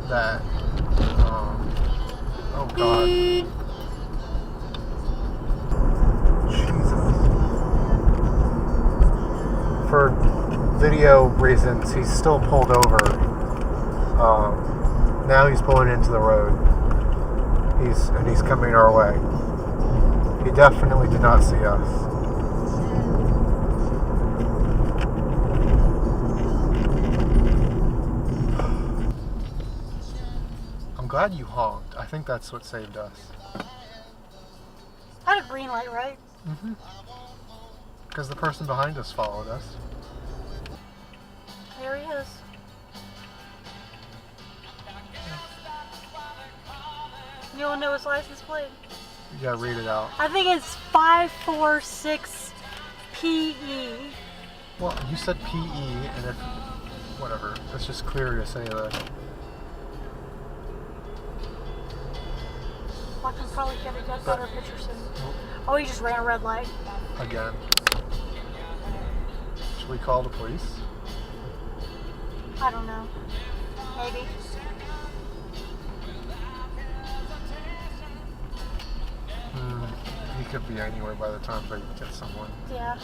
that, oh God. Jesus. For video reasons, he's still pulled over. Now he's pulling into the road. He's coming our way. He definitely did not see us. I'm glad you honked. I think that's what saved us. I had a green light, right? Mm-hmm. Because the person behind us followed us. There he is. You don't know his license plate? You gotta read it out. I think it's 546 PE. Well, you said PE, and if... whatever. It's just clear to say that. I can probably get a better picture soon. Nope. Oh, he just ran a red light. Again. Should we call the police? I don't know. Maybe. He could be anywhere by the time they get someone. Yeah.